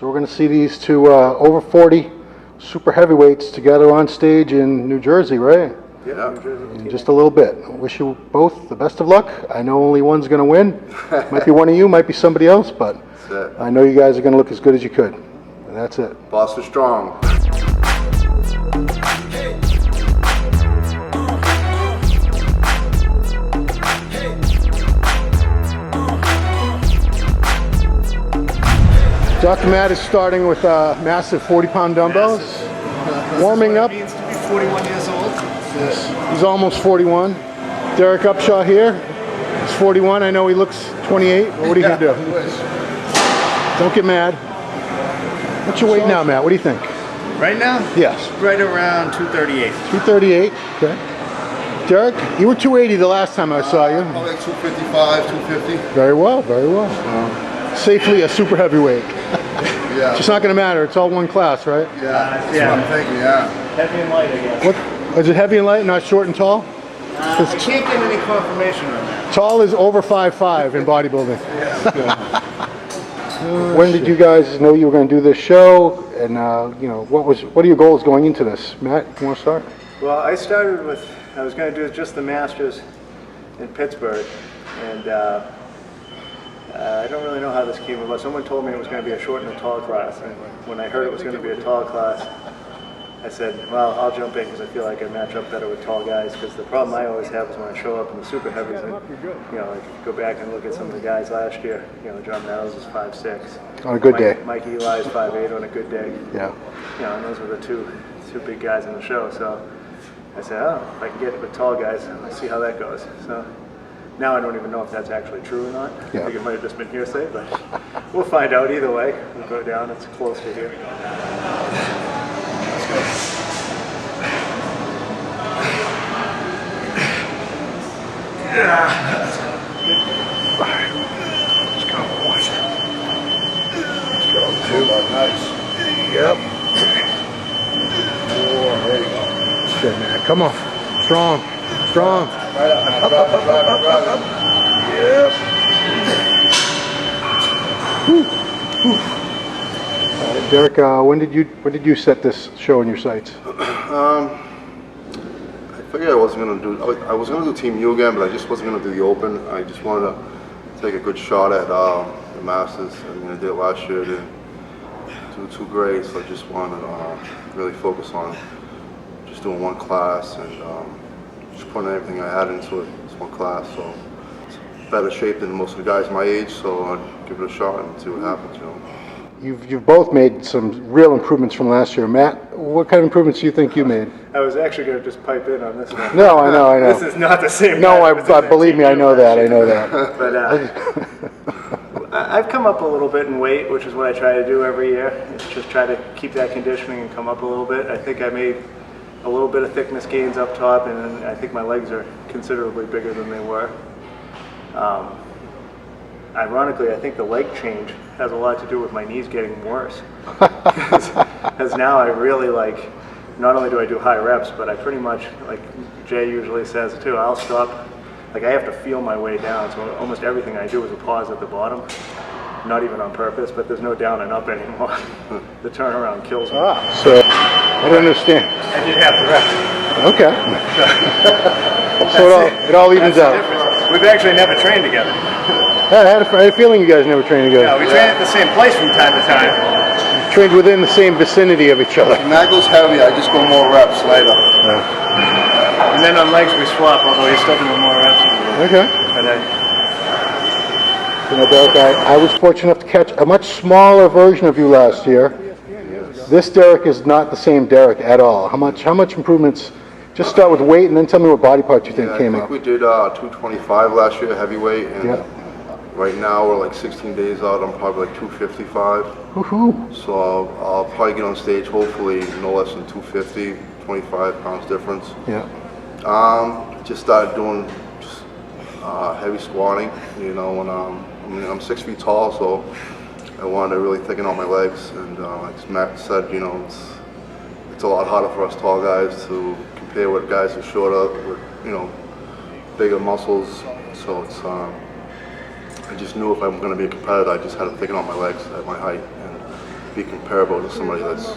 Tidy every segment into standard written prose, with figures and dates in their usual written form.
So we're going to see these two over 40 super heavyweights together on stage in New Jersey, right? Yeah, New Jersey. In just a little bit. I wish you both the best of luck. I know only one's going to win. Might be one of you, might be somebody else, but I know you guys are going to look as good as you could. And that's it. Boston strong. Dr. Matt is starting with massive 40-pound dumbbells. Warming up. Means to be 41 years old. He's almost 41. Derek Upshaw here. He's 41. I know he looks 28. But what are you going to do? Don't get mad. What's your weight now, Matt? What do you think? Right now? Yes. Right around 238. 238. Okay. Derek, you were 280 the last time I saw you. Probably like 255, 250. Very well, very well. Safely a super heavyweight. Yeah. It's not going to matter. It's all one class, right? Yeah, that's what I'm thinking, yeah. Heavy and light, I guess. What? Is it heavy and light, not short and tall? I can't get any confirmation on that. Tall is over 5'5" in bodybuilding. When did you guys know you were going to do this show? And you know, what are your goals going into this? Matt, you want to start? Well, I started with, I was going to do just the Masters in Pittsburgh, and I don't really know how this came about. Someone told me it was going to be a short and a tall class, and when I heard it was going to be a tall class, I said, well, I'll jump in because I feel like I match up better with tall guys, because the problem I always have is when I show up in the super heavies, and, you know, like if you go back and look at some of the guys last year, you know, John Meadows is 5'6". On a good day. Mike Eli is 5'8" on a good day. Yeah. You know, and those were the two big guys in the show, so I said, oh, if I can get it with tall guys, let's see how that goes. So now I don't even know if that's actually true or not. Yeah. I think it might have just been hearsay, but we'll find out either way. We'll go down, it's close to here. Let's go. Yeah. Let's go. Watch it. Let's go. Two. Nice. Yep. Four. There you go. Good, man. Come on. Strong. Strong. Right up. Drive it. Yep. Derek, when did you set this show in your sights? I figured I wasn't gonna do. I was gonna do Team U again, but I just wasn't gonna do the Open. I just wanted to take a good shot at the Masters. I mean, I did it last year. Didn't do too great, so I just wanted to really focus on just doing one class and just putting everything I had into it. It's one class, so it's better shape than most of the guys my age. So I'd give it a shot and see what happens. You know. You've both made some real improvements from last year. Matt, what kind of improvements do you think you made? I was actually going to just pipe in on this one. No, I know. This is not the same. No, believe me, I know that. But I've come up a little bit in weight, which is what I try to do every year. It's just try to keep that conditioning and come up a little bit. I think I made a little bit of thickness gains up top, and then I think my legs are considerably bigger than they were. Ironically, I think the leg change has a lot to do with my knees getting worse. Because now I really not only do I do high reps, but I pretty much, like Jay usually says too, I'll stop, I have to feel my way down. So almost everything I do is a pause at the bottom. Not even on purpose, but there's no down and up anymore. The turnaround kills me. So, I don't understand. I did half the reps. Okay. So it all evens out. We've actually never trained together. I had a feeling you guys never trained together. No, we train at the same place from time to time. Trained within the same vicinity of each other. When that goes heavy, I just go more reps later. And then on legs we swap, although he's still doing more reps. Okay. But you know, Derek, I was fortunate enough to catch a much smaller version of you last year. This Derek is not the same Derek at all. How much improvements? Just start with weight and then tell me what body parts you think came up. I think we did 225 last year, heavyweight, and right now we're like 16 days out. I'm probably like 255. Woohoo! So I'll probably get on stage hopefully no less than 250, 25 pounds difference. Yeah. Just started doing heavy squatting. You know, when I'm 6 feet tall, so I wanted to really thicken out my legs. And like Matt said, you know, it's a lot harder for us tall guys to compare with guys who are shorter with, you know, bigger muscles. So it's I just knew if I'm going to be a competitor, I just had to thicken out my legs at my height. And be comparable to somebody that's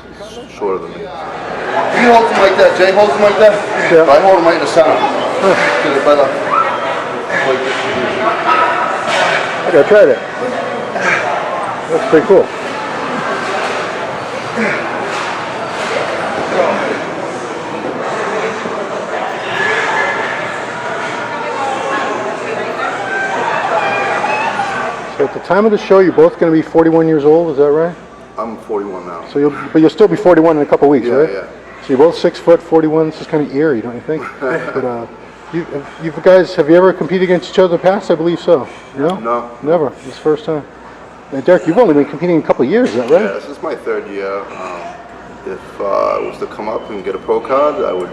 shorter than me. He holds him like that. Jay holds him like that. Yeah. I hold him right in the center. Get a better weight distribution. I gotta try that. That's pretty cool. So at the time of the show, you're both going to be 41 years old, is that right? I'm 41 now. So you'll still be 41 in a couple weeks, Yeah, right? yeah. So you're both 6 foot, 41. This is kind of eerie, don't you think? But you guys, have you ever competed against each other in the past? I believe so. No? No. Never. This is the first time. Now, Derek, you've only been competing a couple of years, is that right? Yeah, this is my third year. If I was to come up and get a pro card, I would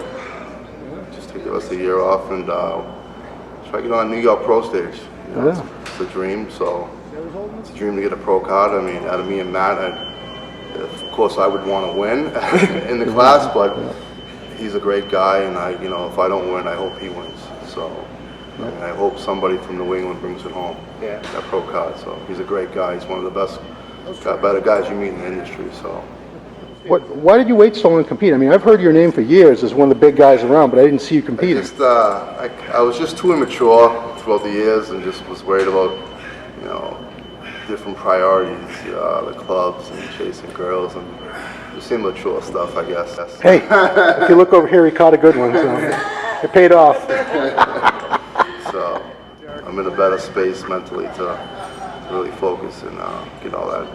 just take the rest of the year off and try to get on a New York pro stage. You know, Yeah. it's a dream, so it's a dream to get a pro card. I mean, out of me and Matt, of course I would want to win in the class, but he's a great guy, and if I don't win, I hope he wins. So I mean, I hope somebody from New England brings it home, that pro card. So he's a great guy. He's one of the better guys you meet in the industry. So. Why did you wait so long to compete? I mean, I've heard your name for years as one of the big guys around, but I didn't see you competing. I was just too immature throughout the years, and just was worried about, different priorities, the clubs and chasing girls and just immature stuff, I guess. Hey, if you look over here, he caught a good one, so it paid off. So I'm in a better space mentally to really focus and get all that,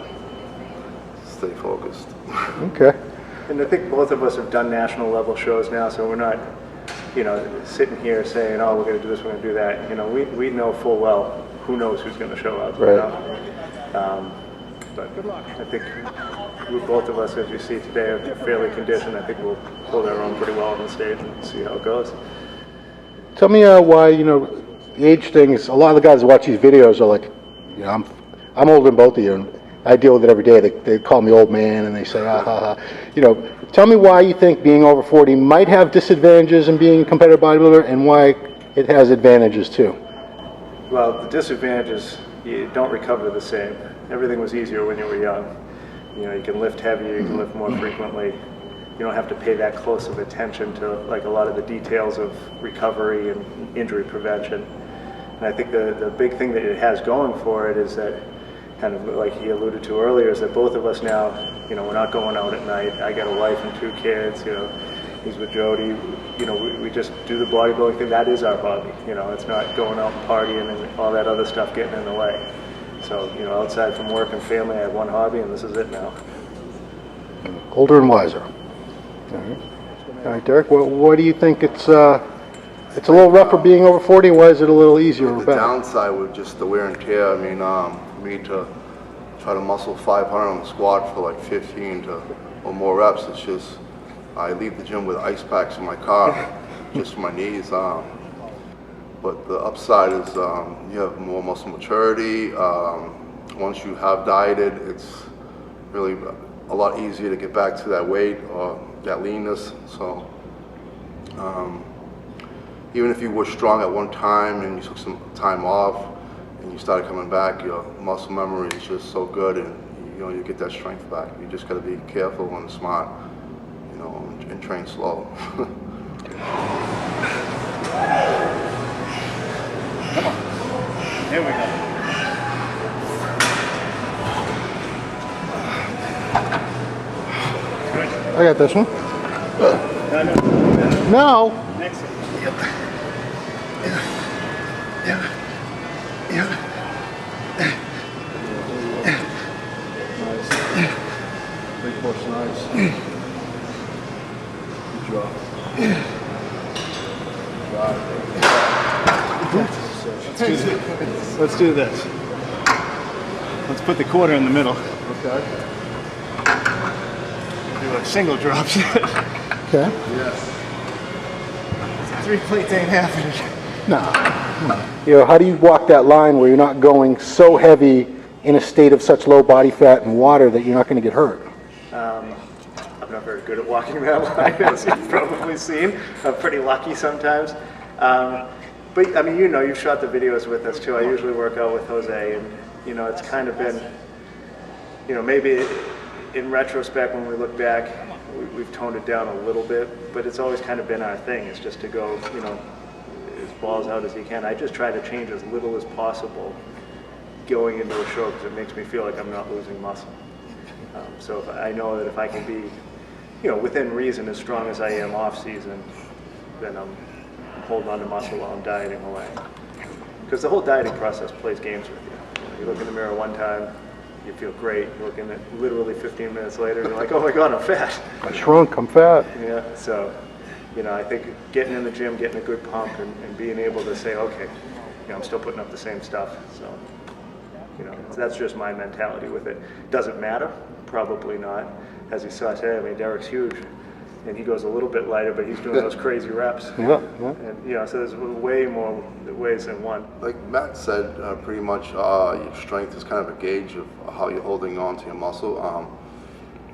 stay focused. Okay. And I think both of us have done national level shows now, so we're not, sitting here saying, oh, we're going to do this, we're going to do that. We know full well who knows who's going to show up. Right. But I think both of us, as you see today, are fairly conditioned. I think we'll hold our own pretty well on the stage and see how it goes. Tell me why, the age thing is, a lot of the guys that watch these videos are like, I'm older than both of you, and I deal with it every day. They call me old man, and they say, ah, ha, ha. Tell me why you think being over 40 might have disadvantages in being a competitive bodybuilder, and why it has advantages too. Well, the disadvantages, you don't recover the same. Everything was easier when you were young. You can lift heavier, you can lift more frequently. You don't have to pay that close of attention to like a lot of the details of recovery and injury prevention. And I think the big thing that it has going for it is that, kind of like he alluded to earlier, is that both of us now, we're not going out at night. I got a wife and 2 kids, he's with Jody. We just do the bodybuilding thing. That is our hobby. It's not going out and partying and all that other stuff getting in the way. So, outside from work and family, I have one hobby, and this is it now. Older and wiser. All right, Derek, why do you think it's a little rougher being over 40? Why is it a little easier or The better? downside with just the wear and tear, I mean, for me to try to muscle 500 on the squat for like 15 or more reps, it's just, I leave the gym with ice packs in my car just for my knees. But the upside is you have more muscle maturity. Once you have dieted, it's really a lot easier to get back to that weight or that leanness. So even if you were strong at one time and you took some time off and you started coming back, your muscle memory is just so good, and you get that strength back. You just got to be careful and smart, and train slow. Come on. Here we go. I got this one. No. No. Next. Big push, nice. Good job. Let's do this. Let's put the quarter in the middle. Okay. Do like single drops. Okay. Yes. 3 plates ain't happening. No. How do you walk that line where you're not going so heavy in a state of such low body fat and water that you're not going to get hurt? I'm not very good at walking that line, as you've probably seen. I'm pretty lucky sometimes. But I mean, you've shot the videos with us too. I usually work out with Jose, and it's kind of been, maybe in retrospect, when we look back, we've toned it down a little bit, but it's always kind of been our thing. It's just to go, as balls out as you can. I just try to change as little as possible going into a show because it makes me feel like I'm not losing muscle. So if I know that if I can be, within reason, as strong as I am off season, then I'm holding on to muscle while I'm dieting away. Because the whole dieting process plays games with you. You look in the mirror one time, you feel great. You look in it literally 15 minutes later, you're like, oh my God, I'm fat. I shrunk, I'm fat. Yeah, so, I think getting in the gym, getting a good pump, and being able to say, okay, I'm still putting up the same stuff. So, that's just my mentality with it. Doesn't matter? Probably not. As you saw today, I mean, Derek's huge, and he goes a little bit lighter, but he's doing those crazy reps. Yeah. And, so there's way more ways than one. Like Matt said, pretty much your strength is kind of a gauge of how you're holding on to your muscle.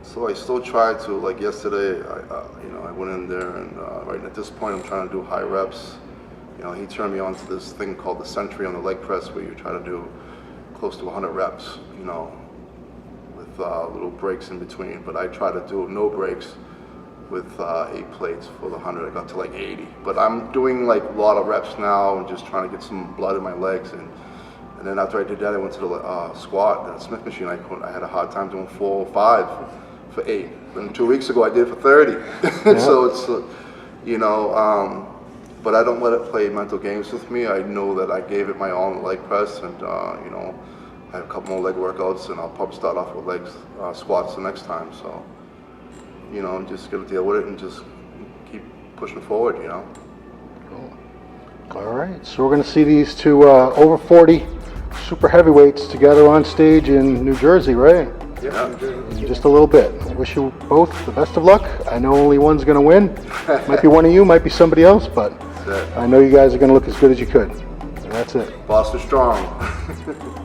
So I still try to, like yesterday, I went in there and right at this point I'm trying to do high reps. He turned me on to this thing called the century on the leg press where you try to do close to 100 reps, with little breaks in between. But I try to do no breaks with 8 plates for the 100. I got to like 80. But I'm doing like a lot of reps now and just trying to get some blood in my legs. And then after I did that, I went to the squat, the Smith machine. I had a hard time doing 4 or 5 for 8. And 2 weeks ago, I did it for 30. Yeah. So it's, but I don't let it play mental games with me. I know that I gave it my all in the leg press, and I have a couple more leg workouts, and I'll probably start off with legs squats the next time. So, I'm just gonna deal with it and just keep pushing forward. Cool. All right, so we're going to see these two over 40 super heavyweights together on stage in New Jersey, right? Yeah. In just a little bit. I wish you both the best of luck. I know only one's going to win. Might be one of you, might be somebody else, but I know you guys are going to look as good as you could. And that's it. Boston strong.